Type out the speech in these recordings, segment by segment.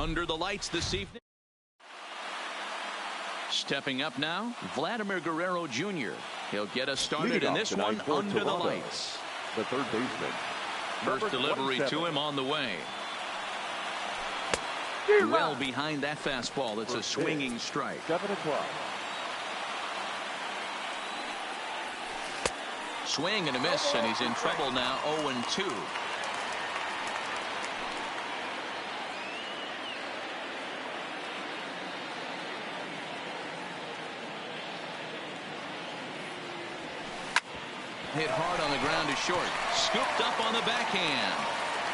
under the lights this evening. Stepping up now, Vladimir Guerrero Jr. He'll get us started in this one under the lights. The third baseman. First delivery to him on the way. Well behind that fastball. It's a swinging strike. 7 o'clock. Swing and a miss, and he's in trouble now. 0-2. Hit hard on the ground to short. Scooped up on the backhand.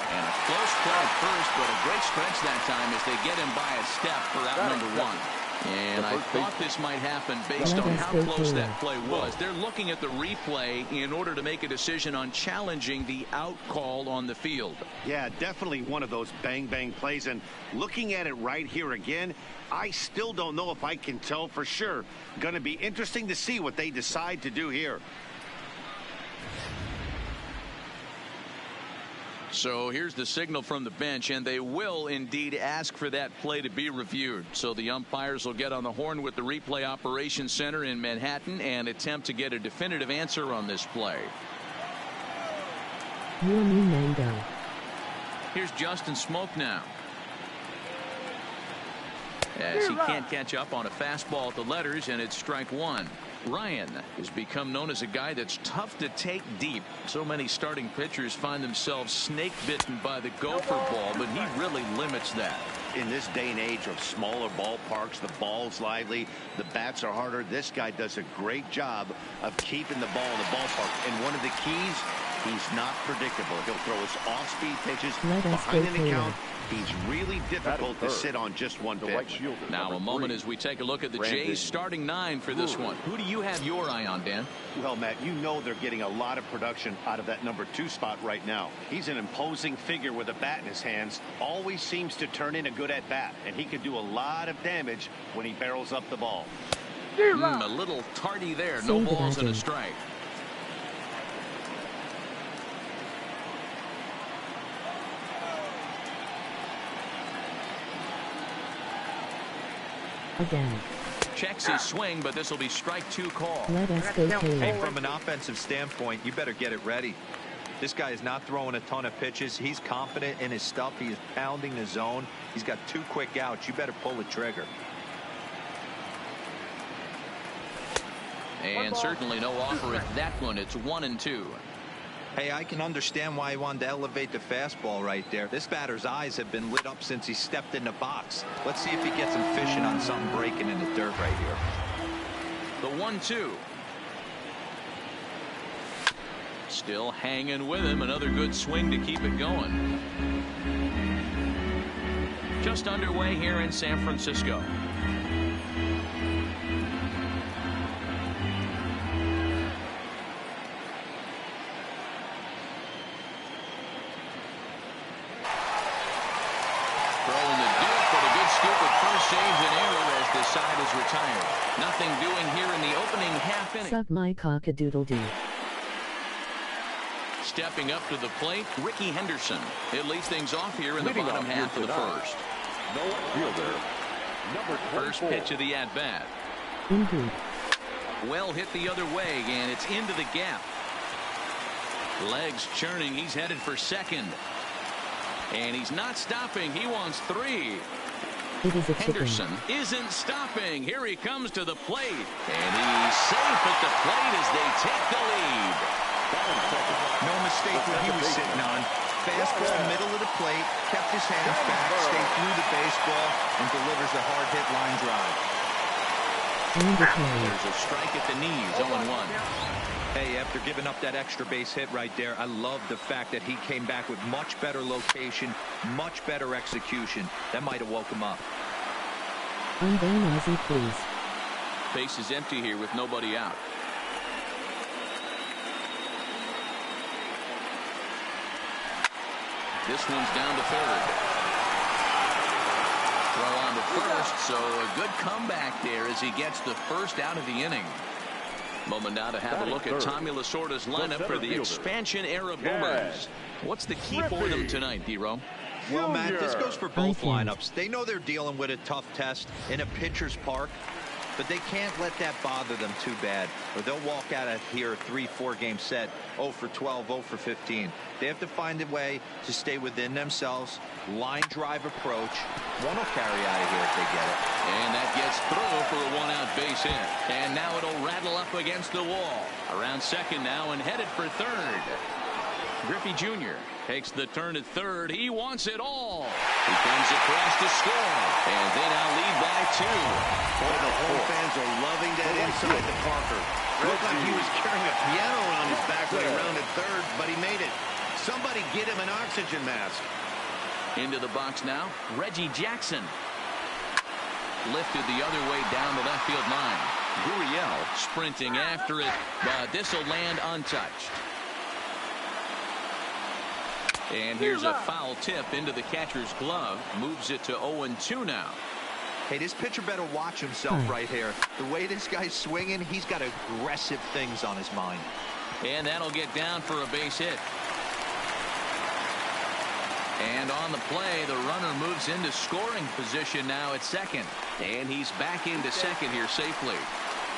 And a close play at first, but a great stretch that time as they get him by a step for out number one. And I thought this might happen based on how close that play was. They're looking at the replay in order to make a decision on challenging the out call on the field. Yeah, definitely one of those bang-bang plays. And looking at it right here again, I still don't know if I can tell for sure. Going to be interesting to see what they decide to do here. So here's the signal from the bench, and they will indeed ask for that play to be reviewed. So the umpires will get on the horn with the replay operations center in Manhattan and attempt to get a definitive answer on this play. Here's Justin Smoke now. As he can't catch up on a fastball at the letters, and it's strike one. Ryan has become known as a guy that's tough to take deep. So many starting pitchers find themselves snake bitten by the gopher ball, but he really limits that. In this day and age of smaller ballparks, the ball's lively, the bats are harder. This guy does a great job of keeping the ball in the ballpark. And one of the keys, he's not predictable. He'll throw his off-speed pitches behind an account. He's really difficult to sit on just one pitch. Now a moment as we take a look at the Jays starting 9 for this one. Who do you have your eye on, Dan? Well, Matt, you know they're getting a lot of production out of that number 2 spot right now. He's an imposing figure with a bat in his hands. Always seems to turn in a good at bat, and he can do a lot of damage when he barrels up the ball. A little tardy there. No balls and a strike. Again. Checks his swing, but this will be strike 2 call. Let us go, Taylor. Hey, from an offensive standpoint, you better get it ready. This guy is not throwing a ton of pitches. He's confident in his stuff. He is pounding the zone. He's got 2 quick outs. You better pull the trigger. And certainly no offer at that one. It's 1-2. Hey, I can understand why he wanted to elevate the fastball right there. This batter's eyes have been lit up since he stepped in the box. Let's see if he gets him fishing on something breaking in the dirt right here. The 1-2. Still hanging with him. Another good swing to keep it going. Just underway here in San Francisco. Saves an error as the side is retired. Nothing doing here in the opening half inning. Suck my cock-a-doodle-doo. Stepping up to the plate, Ricky Henderson. It leads things off here in the bottom half of the first. First pitch of the at-bat. Well hit the other way, and it's into the gap. Legs churning. He's headed for second. And he's not stopping. He wants 3. Henderson isn't stopping. Here he comes to the plate. And he's safe at the plate as they take the lead. No mistake what he was sitting on. Fastball middle of the plate. Kept his hands back. Stayed through the baseball. And delivers a hard-hit line drive. There's a strike at the knees. 0-1. Hey, after giving up that extra base hit right there, I love the fact that he came back with much better location, much better execution. That might have woke him up. I'm very noisy, please. Base is empty here with nobody out. This one's down to third. Throw on to first, so a good comeback there as he gets the first out of the inning. Moment now to have a look at Tommy Lasorda's lineup for the expansion era Boomers. What's the key for them tonight, D-Ro? Well, Matt, this goes for both Right-hand. lineups. They know they're dealing with a tough test in a pitcher's park, but they can't let that bother them too bad, or they'll walk out of here a 3-4 game set 0 for 12, 0 for 15. They have to find a way to stay within themselves, line drive approach. One will carry out of here if they get it. And that gets through for a one-out base hit. And now it'll rattle up against the wall. Around second now and headed for third. Griffey Jr. takes the turn at third. He wants it all. He comes across to score. And they now lead by 2. Boy, the home fans are loving that inside to Parker. Looked like he was carrying a piano around his back when he rounded third, but he made it. Somebody get him an oxygen mask. Into the box now, Reggie Jackson. Lifted the other way down the left field line. Gurriel sprinting after it, but this will land untouched. And here's a foul tip into the catcher's glove. Moves it to 0-2 now. Hey, this pitcher better watch himself right here. The way this guy's swinging, he's got aggressive things on his mind. And that'll get down for a base hit. And on the play, the runner moves into scoring position now at second. And he's back into second here safely.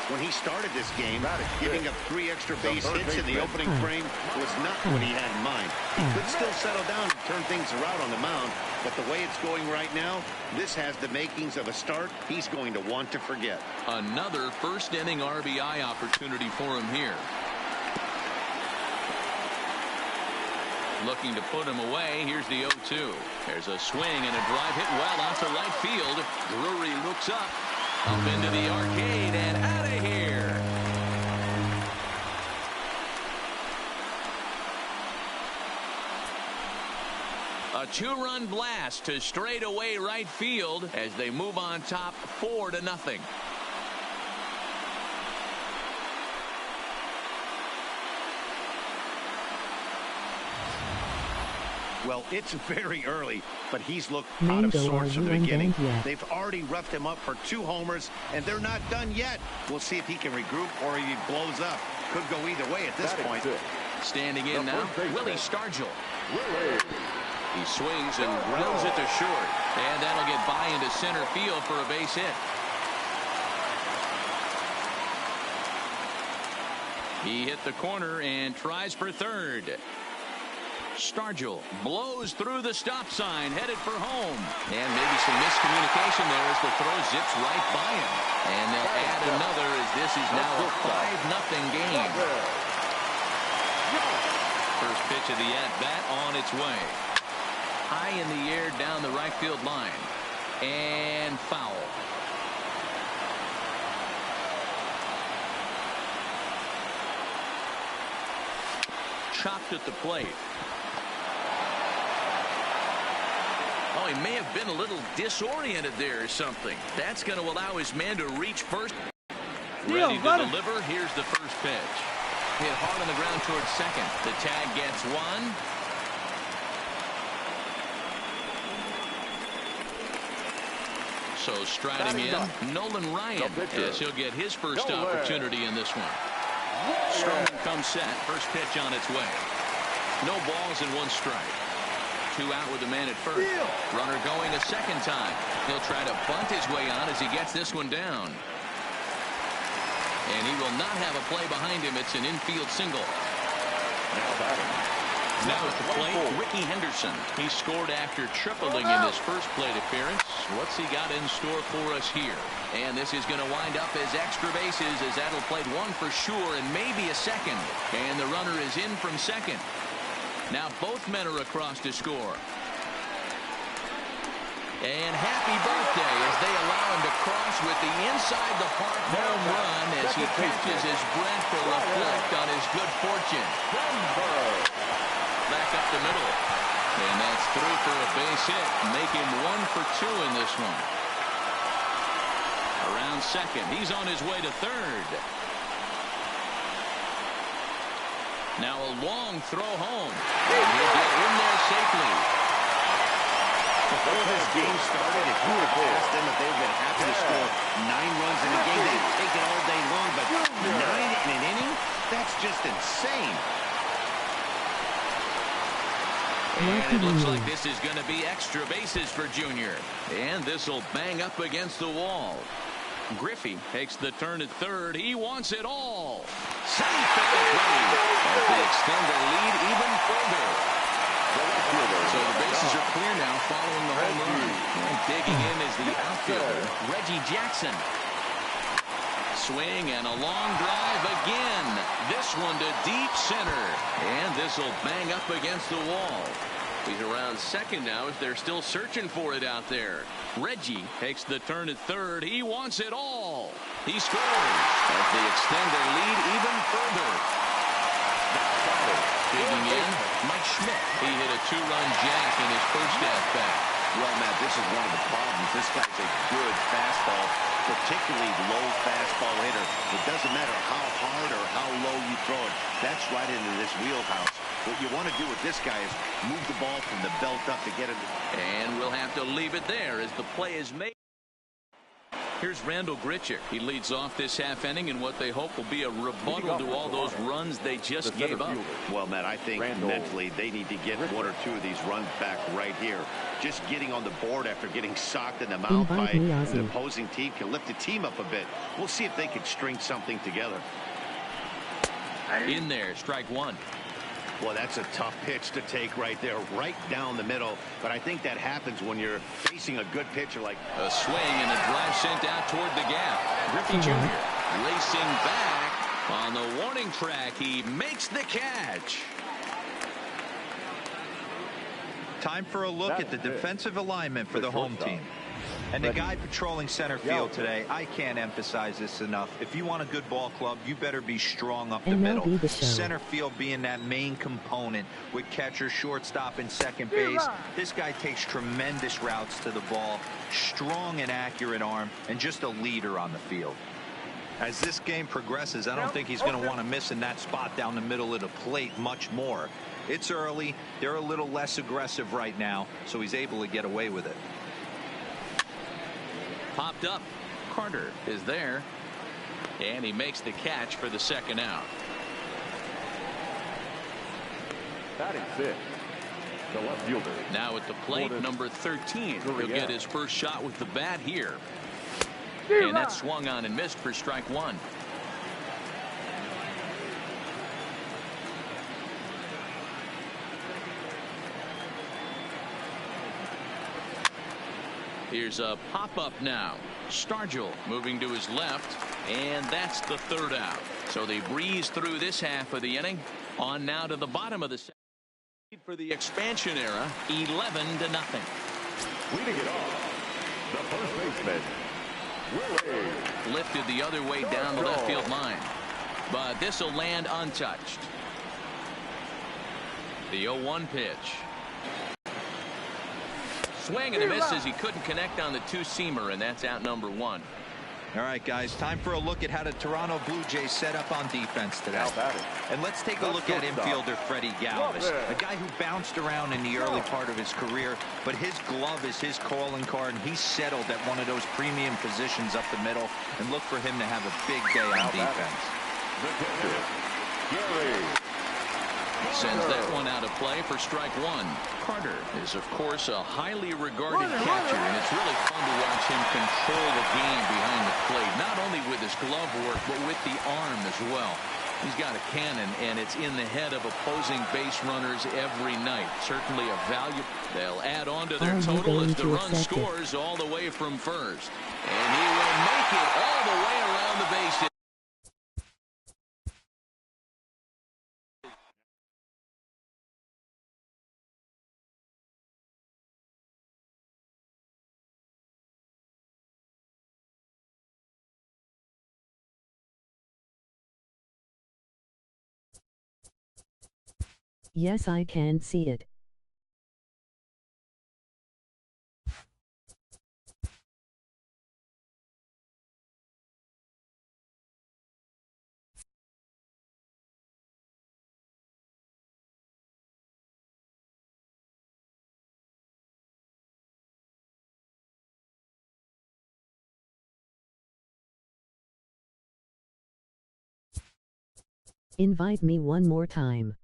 When he started this game, giving up 3 extra base hits in the opening frame was not what he had in mind. He could still settle down and turn things around on the mound, but the way it's going right now, this has the makings of a start he's going to want to forget. Another first inning RBI opportunity for him here. Looking to put him away. Here's the 0-2. There's a swing and a drive hit well out to right field. Drury looks up into the arcade and out of here. A 2-run blast to straightaway right field as they move on top 4-0. Well, it's very early, but he's looked out Mango, of sorts from the are you beginning. undone yet? They've already roughed him up for 2 homers, and they're not done yet. We'll see if he can regroup or if he blows up. Could go either way at this point. Standing in now, Willie Stargell. He swings and drills it to short. And that'll get by into center field for a base hit. He hit the corner and tries for third. Stargell blows through the stop sign, headed for home. And maybe some miscommunication there as the throw zips right by him. And they'll add another as this is now a 5-0 game. First pitch of the at-bat on its way. High in the air down the right field line. And foul. Chopped at the plate. Oh, he may have been a little disoriented there or something. That's going to allow his man to reach first. Ready to deliver. Here's the first pitch. Hit hard on the ground towards second. The tag gets one. So striding in, Nolan Ryan, as he'll get his first opportunity in this one. Stroman comes set. First pitch on its way. No balls and 1 strike. 2 out with a man at first. Runner going a second time. He'll try to bunt his way on as he gets this one down. And he will not have a play behind him. It's an infield single. Now at the plate, Ricky Henderson. He scored after tripling in his first plate appearance. What's he got in store for us here? And this is going to wind up as extra bases as that'll play 1 for sure and maybe a second. And the runner is in from second. Now both men are across to score. And happy birthday as they allow him to cross with the inside the park home run as he catches his breath to reflect on his good fortune. Back up the middle. And that's through for a base hit. Make him 1 for 2 in this one. Around second. He's on his way to third. Now a long throw home. And he'll get in there safely. Before this game started, if you would have asked them if they would have been happy to score 9 runs in a game, they'd take it all day long. But 9 in an inning? That's just insane. And it looks like this is going to be extra bases for Junior. And this will bang up against the wall. Griffey takes the turn at third. He wants it all. Safe at the plate as they extend the lead even further. So the bases are clear now following the home run. And digging in is the outfielder, Reggie Jackson. Swing and a long drive again. This one to deep center. And this will bang up against the wall. He's around second now as they're still searching for it out there. Reggie takes the turn at third. He wants it all. He scores as they extend their lead even further. Digging in, Mike Schmidt. He hit a two-run jack in his first at-bat. Well, Matt, this is one of the problems. This guy's a good fastball, particularly low fastball hitter. It doesn't matter how hard or how low you throw it. That's right into this wheelhouse. What you want to do with this guy is move the ball from the belt up to get him. And we'll have to leave it there as the play is made. Here's Randall Grichuk. He leads off this half inning in what they hope will be a rebuttal to all those runs they just gave up. Well, Matt, I think mentally they need to get one or two of these runs back right here. Just getting on the board after getting socked in the mouth by an opposing team can lift the team up a bit. We'll see if they can string something together. In there, strike one. Well, that's a tough pitch to take right there, right down the middle. But I think that happens when you're facing a good pitcher like... A swing and a drive sent out toward the gap. Griffey Jr. racing back on the warning track. He makes the catch. Time for a look at the defensive alignment for the home team. And the guy patrolling center field today, I can't emphasize this enough. If you want a good ball club, you better be strong up the middle. MLB The Show. Center field being that main component with catcher, shortstop, and second base. This guy takes tremendous routes to the ball, strong and accurate arm, and just a leader on the field. As this game progresses, I don't think he's going to want to miss in that spot down the middle of the plate much more. It's early. They're a little less aggressive right now, so he's able to get away with it. Popped up. Carter is there. And he makes the catch for the second out. Batting fifth, the left fielder. Now at the plate, number 13. He'll get his first shot with the bat here. And that's swung on and missed for strike one. Here's a pop-up now. Stargell moving to his left, and that's the third out. So they breeze through this half of the inning. On now to the bottom of the second. For the expansion era, 11-0. Leading it off, the first baseman, Willie. Lifted the other way down the left field line. But this will land untouched. The 0-1 pitch. Swing and a miss as he couldn't connect on the two-seamer, and that's out number one. All right, guys, time for a look at how the Toronto Blue Jays set up on defense today. And let's take a look at infielder Freddie Galvis, a guy who bounced around in the early part of his career, but his glove is his calling card, and he's settled at one of those premium positions up the middle, and look for him to have a big day on defense. Sends that one out of play for strike one. Carter is, of course, a highly regarded catcher, and it's really fun to watch him control the game behind the plate, not only with his glove work, but with the arm as well. He's got a cannon, and it's in the head of opposing base runners every night. Certainly a value. They'll add on to their total as the run scores all the way from first. And he will make it all the way around the bases. Yes, I can see it. Invite me one more time.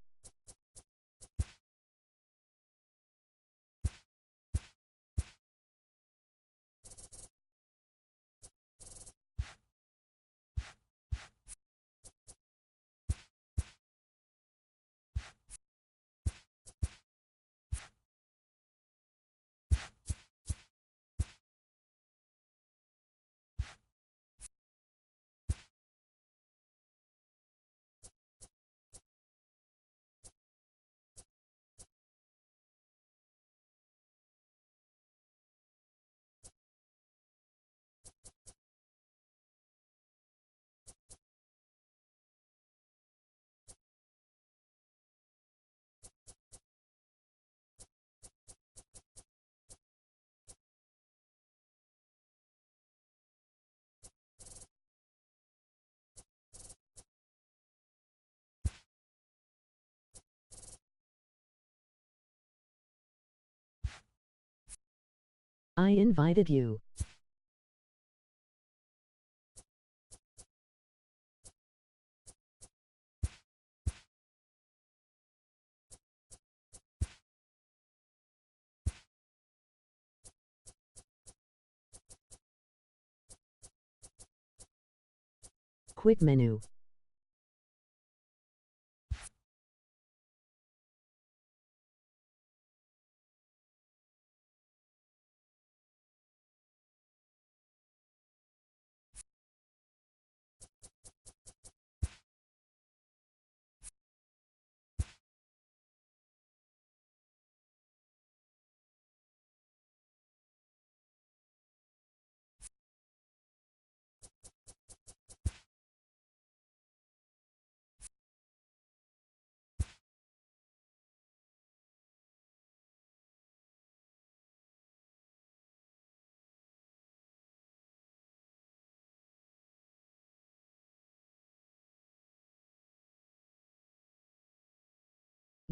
I invited you. Quick menu.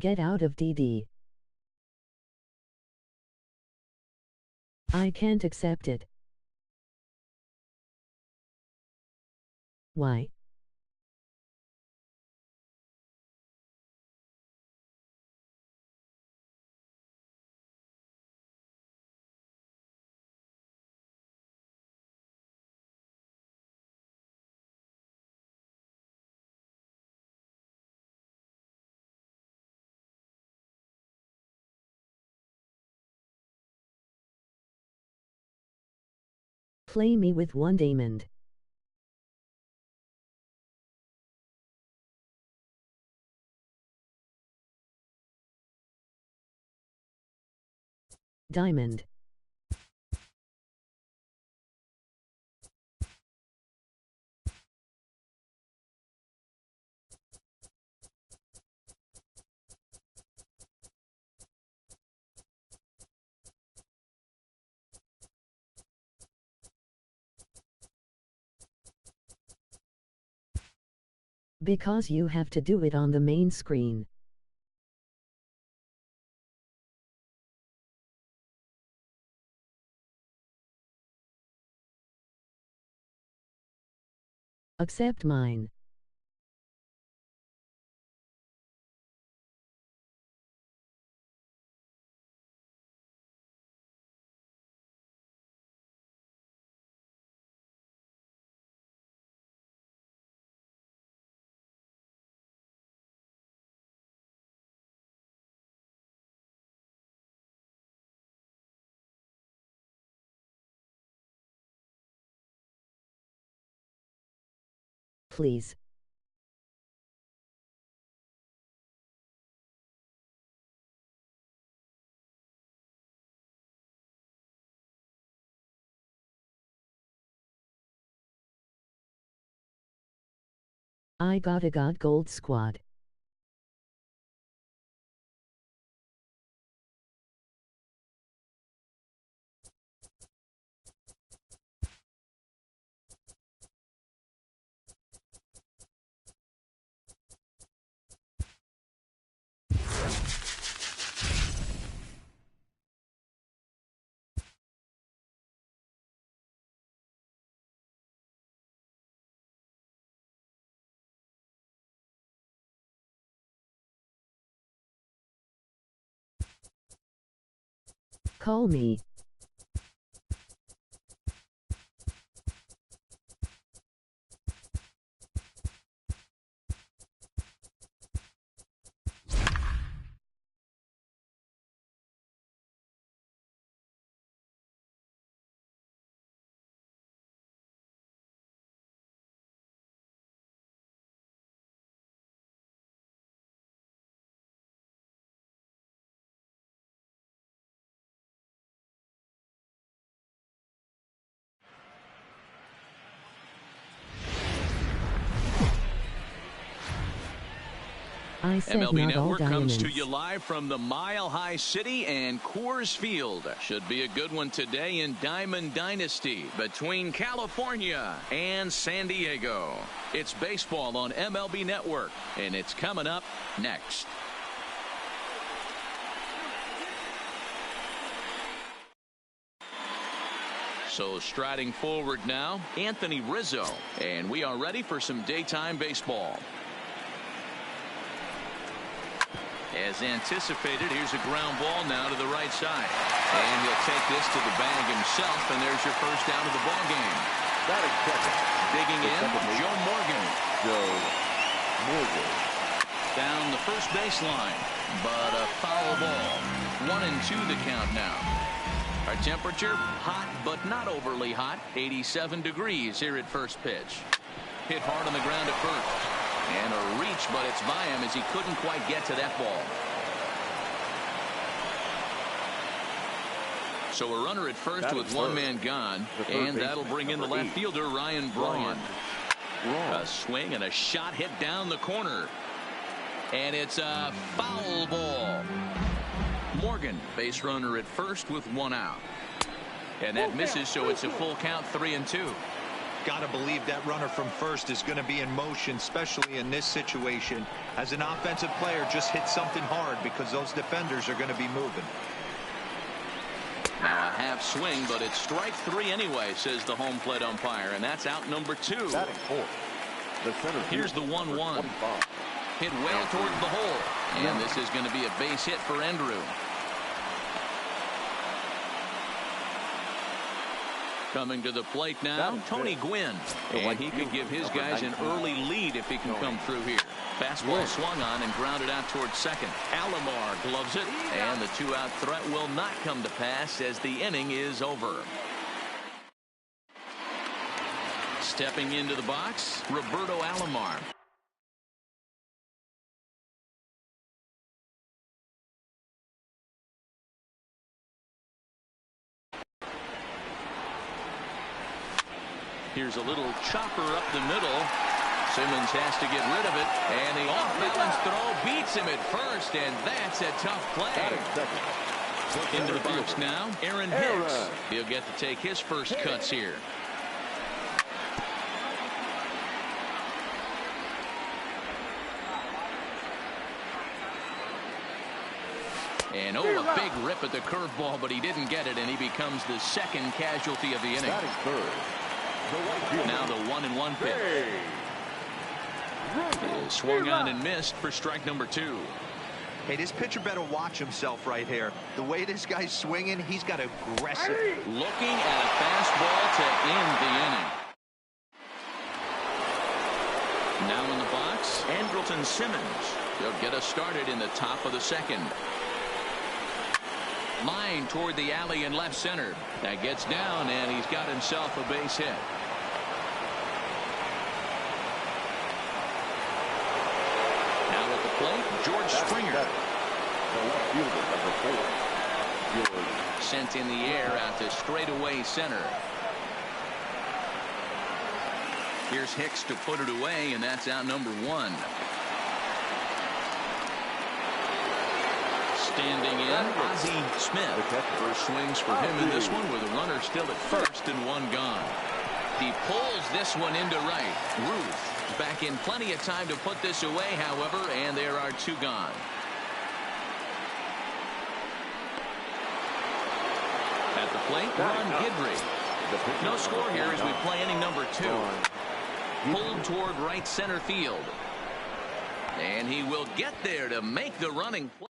Get out of DD. I can't accept it. Why? Play me with one diamond. Diamond. Because you have to do it on the main screen. Accept mine. Please. I got a gold squad. Call me. I said MLB not all Network comes diamonds. to you live from the Mile High City and Coors Field. Should be a good one today in Diamond Dynasty between California and San Diego. It's baseball on MLB Network, and it's coming up next. So striding forward now, Anthony Rizzo. And we are ready for some daytime baseball. As anticipated, here's a ground ball now to the right side. And he'll take this to the bag himself, and there's your first out of the ball game. Digging in, Joe Morgan. Down the first baseline, but a foul ball. 1-2 the count now. Our temperature, hot but not overly hot. 87 degrees here at first pitch. Hit hard on the ground at first. And a reach, but it's by him as he couldn't quite get to that ball. So a runner at first with one man gone, and that'll bring in the left fielder, Ryan Braun. A swing and a shot hit down the corner. And it's a foul ball. Morgan, base runner at first with one out. And that misses, so it's a full count, 3-2. Got to believe that runner from first is going to be in motion, especially in this situation. As an offensive player, just hit something hard because those defenders are going to be moving. Now a half swing, but it's strike 3 anyway, says the home plate umpire, and that's out number 2. Here's the 1-1. Hit well towards the hole, and this is going to be a base hit for Andrew. Coming to the plate now, Tony Gwynn. And he could give his guys an early lead if he can come through here. Fastball swung on and grounded out towards second. Alomar gloves it, and the 2-out threat will not come to pass as the inning is over. Stepping into the box, Roberto Alomar. Here's a little chopper up the middle. Simmons has to get rid of it, and the off-balance throw beats him at first, and that's a tough play. Into the box now, Aaron Hicks. He'll get to take his first cuts here. And a big rip at the curveball, but he didn't get it, and he becomes the second casualty of the inning. Now the 1-1 pitch. Is swung on and missed for strike number 2. Hey, this pitcher better watch himself right here. The way this guy's swinging, he's got aggressive. Looking at a fastball to end the inning. Now in the box, Andrelton Simmons. He'll get us started in the top of the second. Line toward the alley in left center. That gets down, and he's got himself a base hit. Now at the plate, George Springer. Sent in the air out to straightaway center. Here's Hicks to put it away, and that's out number 1. Standing in, Ozzie Smith. First swings for him in this one with a runner still at first and one gone. He pulls this one into right. Ruth back in plenty of time to put this away, however, and there are 2 gone. At the plate, Ron Guidry. No score here as we play inning number 2. Pulled toward right center field. And he will get there to make the running play.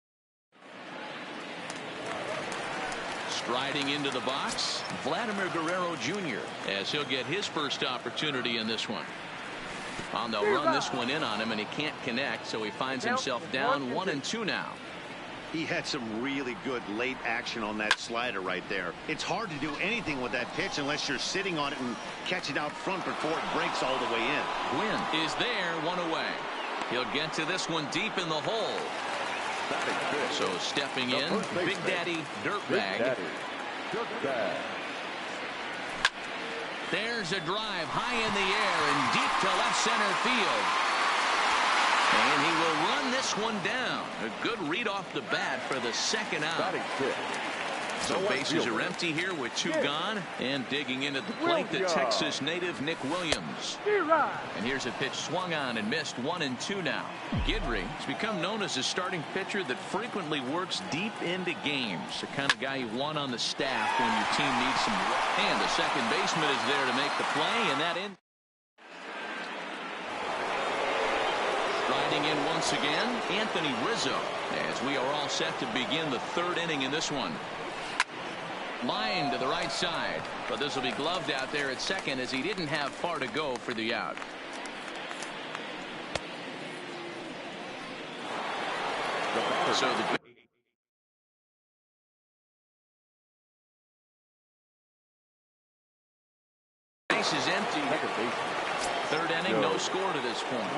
Striding into the box, Vladimir Guerrero Jr. as he'll get his first opportunity in this one. On the run this one in on him, and he can't connect, so he finds himself down 1-2 now. He had some really good late action on that slider right there. It's hard to do anything with that pitch unless you're sitting on it and catching out front before it breaks all the way in. Gwynn is there, 1 away. He'll get to this one deep in the hole. So stepping in, Big Daddy Dirtbag. There's a drive high in the air and deep to left center field. And he will run this one down. A good read off the bat for the second out. So bases are empty here with 2 gone, and digging into the plate, the Texas native Nick Williams. And here's a pitch swung on and missed. 1-2 now. Guidry has become known as a starting pitcher that frequently works deep into games. The kind of guy you want on the staff when your team needs some. And the second baseman is there to make the play, and that in. Riding in once again, Anthony Rizzo, as we are all set to begin the 3rd inning in this one. Line to the right side, but this will be gloved out there at second as he didn't have far to go for the out. So the base is empty. 3rd inning, no score to this point.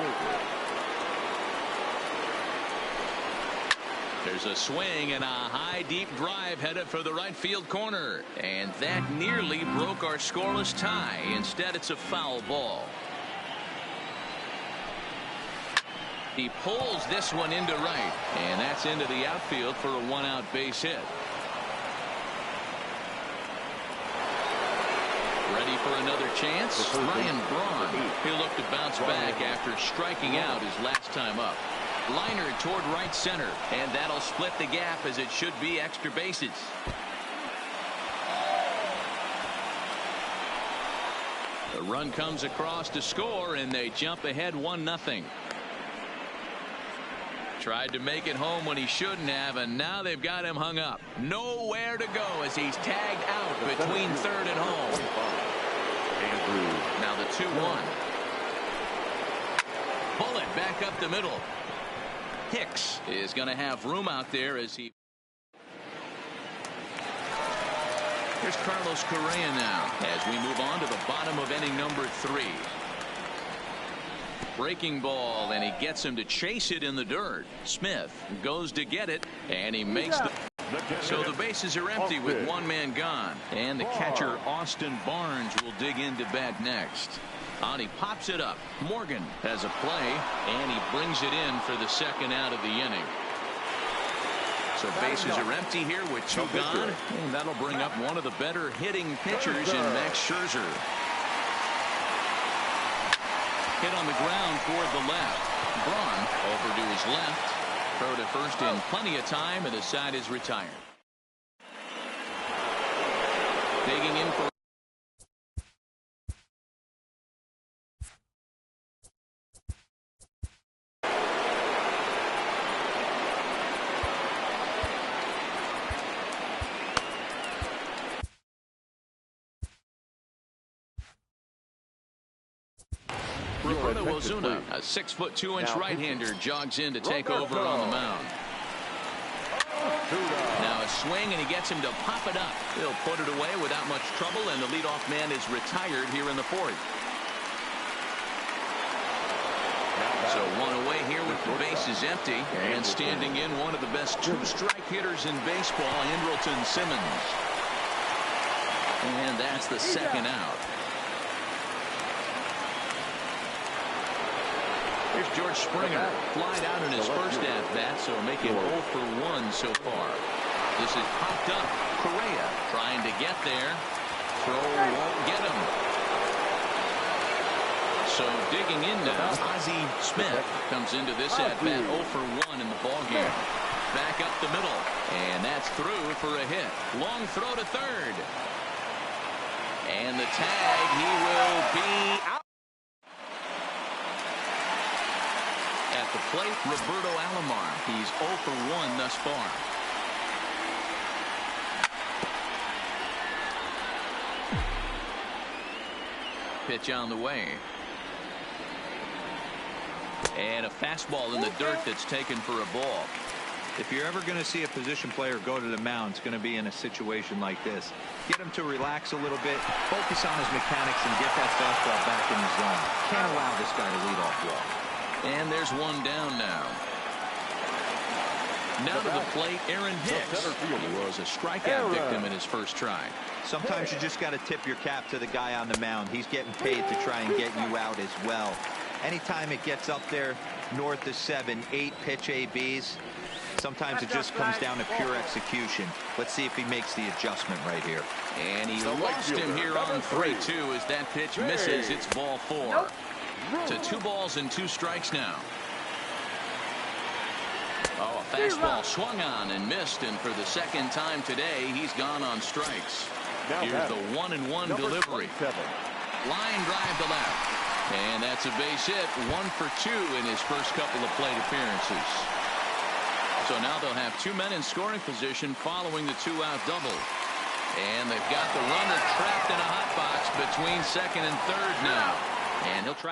There's a swing and a high deep drive headed for the right field corner, and that nearly broke our scoreless tie. Instead, it's a foul ball. He pulls this one into right, and that's into the outfield for a 1-out base hit. Ready for another chance? Ryan Braun. He'll look to bounce back after striking out his last time up. Liner toward right center, and that'll split the gap as it should be extra bases. The run comes across to score, and they jump ahead 1-0. Tried to make it home when he shouldn't have, and now they've got him hung up. Nowhere to go as he's tagged out between 3rd and home. Now the 2-1. Bullet back up the middle. Hicks is going to have room out there as he. Here's Carlos Correa now as we move on to the bottom of inning number 3. Breaking ball, and he gets him to chase it in the dirt. Smith goes to get it, and he makes the. So the bases are empty with 1 man gone, and the catcher Austin Barnes will dig into bat next. On he pops it up. Morgan has a play, and he brings it in for the 2nd out of the inning. So bases are empty here with 2 gone, and that'll bring up one of the better hitting pitchers in Max Scherzer. Hit on the ground toward the left. Braun over to his left. Throw to first in plenty of time, and the side is retired. Digging in for. Roberto Ozuna, a 6'2" right-hander, jogs in to take over on the mound. Now a swing, and he gets him to pop it up. He'll put it away without much trouble, and the leadoff man is retired here in the 4th. So 1 away here with the bases empty, and standing in one of the best 2-strike hitters in baseball, Andrelton Simmons. And that's the 2nd out. Here's George Springer, flied out in his first at-bat, so making 0 for 1 so far. This is popped up. Correa trying to get there. Throw won't get him. So digging in now, Ozzie Smith comes into this at-bat 0 for 1 in the ballgame. Back up the middle, and that's through for a hit. Long throw to 3rd. And the tag, he will be out. At the plate, Roberto Alomar. He's 0 for 1 thus far. Pitch on the way. And a fastball in the dirt that's taken for a ball. If you're ever going to see a position player go to the mound, it's going to be in a situation like this. Get him to relax a little bit, focus on his mechanics, and get that fastball back in the zone. Can't allow this guy to lead off walk. And there's 1 down now. Now to the plate, Aaron Hicks. He was a strikeout victim in his first try. Sometimes you just got to tip your cap to the guy on the mound. He's getting paid to try and get you out as well. Anytime it gets up there north of 7, 8 pitch ABs, Sometimes it just comes down to pure execution. Let's see if he makes the adjustment right here. And he lost him here on 3-2 as that pitch misses. It's ball 4. To 2 balls and 2 strikes now. Oh, a fastball swung on and missed, and for the second time today, he's gone on strikes. Here's the 1-1 delivery. Line drive to left. And that's a base hit. 1 for 2 in his first couple of plate appearances. So now they'll have 2 men in scoring position following the 2-out double. And they've got the runner trapped in a hot box between second and third now. And he'll try.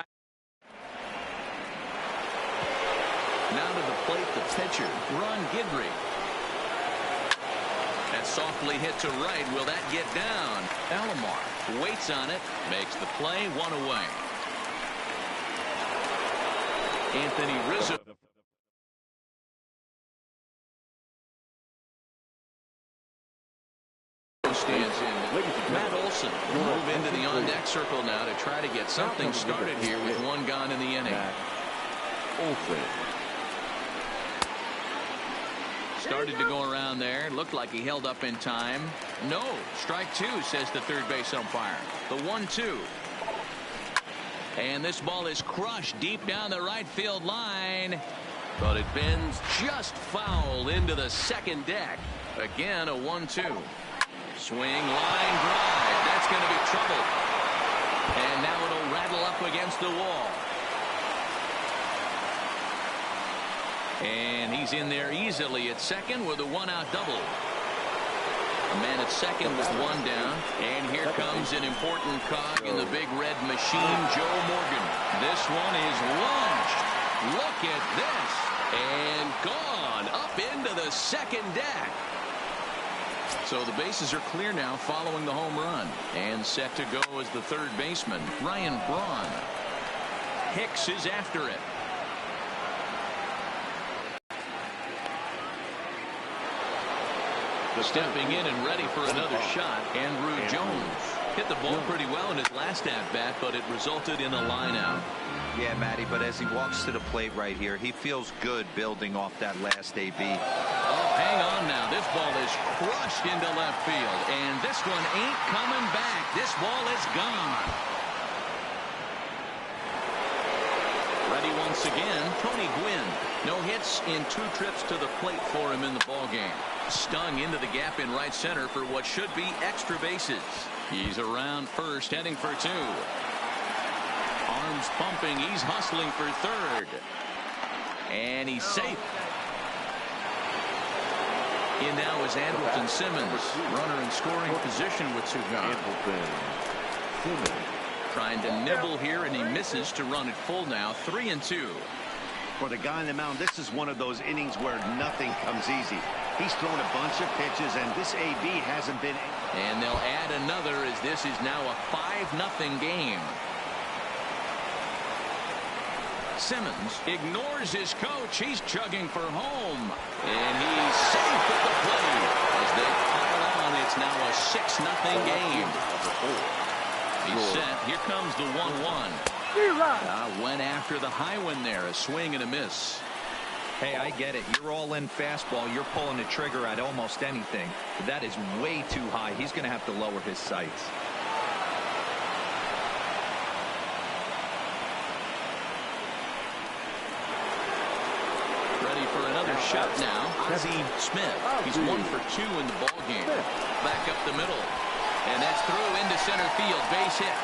Now to the plate, the pitcher, Ron Guidry. That softly hit to right. Will that get down? Alomar waits on it, makes the play, 1 away. Anthony Rizzo. Stands in. Matt Olson will move into the on-deck circle now to try to get something started here with 1 gone in the inning. Started to go around there. Looked like he held up in time. No. Strike 2, says the third base umpire. The 1-2. And this ball is crushed deep down the right field line. But it bends just foul into the second deck. Again, a 1-2. Swing, line drive. That's going to be trouble. And now it'll rattle up against the wall. And he's in there easily at second with a 1-out double. A man at second with 1 down. And here comes an important cog in the big red machine, Joe Morgan. This one is launched. Look at this. And gone up into the second deck. So the bases are clear now following the home run. And set to go as the third baseman, Ryan Braun. Hicks is after it. Stepping in and ready for another shot, Andrew Jones. Hit the ball pretty well in his last at-bat, but it resulted in a line-out. Yeah, Matty, but as he walks to the plate right here, he feels good building off that last AB. Oh, hang on now. This ball is crushed into left field, and this one ain't coming back. This ball is gone. Ready once again, Tony Gwynn. No hits in 2 trips to the plate for him in the ballgame. Stung into the gap in right center for what should be extra bases. He's around first, heading for 2. Arms pumping. He's hustling for third. And he's safe. In now is Andrelton Simmons. Runner in scoring position with 2 gone. Trying to nibble here, and he misses to run it full now. 3-2. For the guy on the mound, this is one of those innings where nothing comes easy. He's thrown a bunch of pitches, and this AB hasn't been. And they'll add another as this is now a 5-0 game. Simmons ignores his coach. He's chugging for home. And he's safe at the plate. As they pile on, it's now a 6-0 game. He's set. Here comes the 1-1. Went after the high one there. A swing and a miss. Hey, I get it. You're all in fastball. You're pulling the trigger at almost anything. But that is way too high. He's going to have to lower his sights. Ready for another shot now. Ozzie Smith. He's 1 for 2 in the ballgame. Back up the middle. And that's through into center field. Base hit.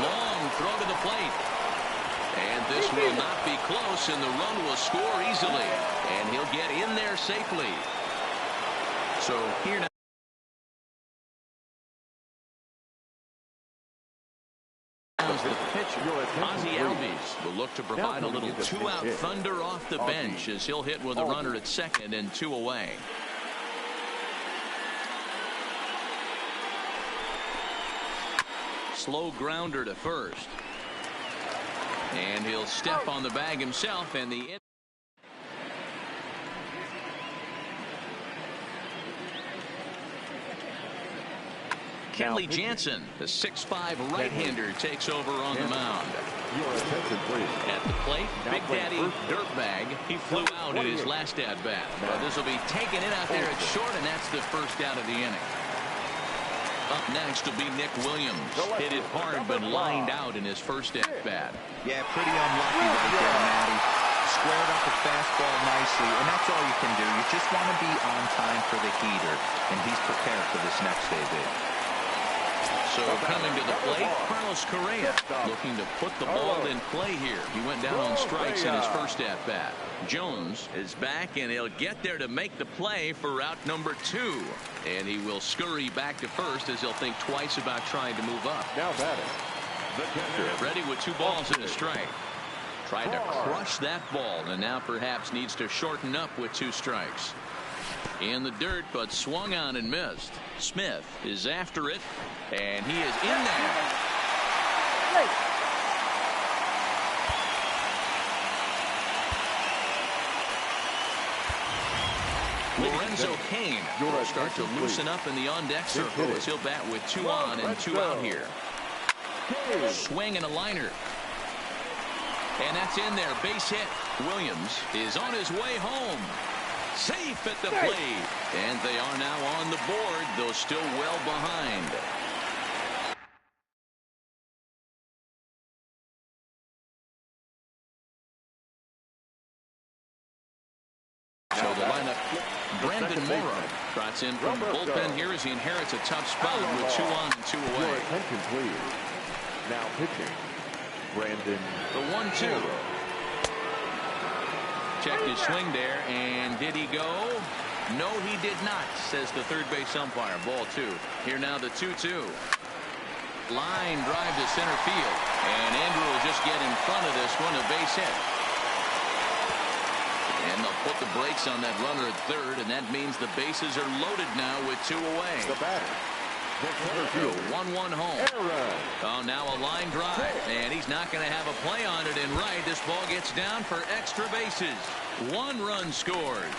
Long throw to the plate. And this will not be close, and the run will score easily. And he'll get in there safely. So here now. As the pitcher, Ozzie Albies will look to provide a little 2-out thunder off the bench as he'll hit with a runner at second and 2 away. Slow grounder to first. And he'll step on the bag himself, and the Kenley Jansen, the 6'5" right-hander, takes over on the mound. Your attention, please. At the plate, Now Big playing Daddy first. Dirtbag. He flew out in his last at-bat. But this will be taken in out there at short, and that's the first out of the inning. Up next will be Nick Williams. Hit it hard, but lined out in his first at-bat. Yeah, pretty unlucky right there, Matty. Squared up the fastball nicely, and that's all you can do. You just want to be on time for the heater, and he's prepared for this next AB. So coming to the plate, Carlos Correa looking to put the ball in play here. He went down on strikes in his first at-bat. Jones is back, and he'll get there to make the play for route number 2. And he will scurry back to first as he'll think twice about trying to move up. Now batting, the catcher. Ready with 2 balls and a strike. Tried to crush that ball, and now perhaps needs to shorten up with 2 strikes. In the dirt, but swung on and missed. Smith is after it, and he is in there. Lorenzo Cain will start to loosen up in the on-deck circle as he'll bat with 2 on and 2 out here. Swing and a liner. And that's in there. Base hit. Williams is on his way home. Safe at the plate. And they are now on the board, though still well behind. So the lineup, Brandon Morrow trots in from the bullpen here as he inherits a tough spot with 2 on and 2 away. Your attention, please. Now pitching, Brandon. The 1-2. Checked his swing there, and did he go? No, he did not, says the third base umpire. Ball 2. Here now the 2-2. Line drive to center field, and Andrew will just get in front of this one, a base hit. And they'll put the brakes on that runner at third, and that means the bases are loaded now with 2 away. The batter. The center field. 1-1 home. Oh, now a line drive, and he's not going to have a play on it in right. This ball gets down for extra bases. 1 run scores.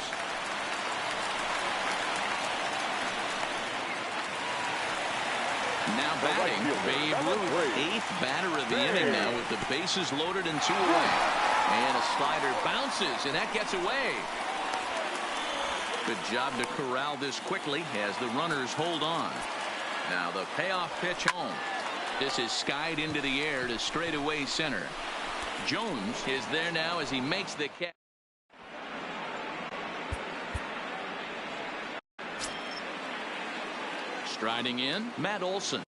Now batting, Babe Ruth, 8th batter of the inning now with the bases loaded and 2 away. And a slider bounces, and that gets away. Good job to corral this quickly as the runners hold on. Now the payoff pitch home. This is skied into the air to straightaway center. Jones is there now as he makes the catch. Striding in, Matt Olson.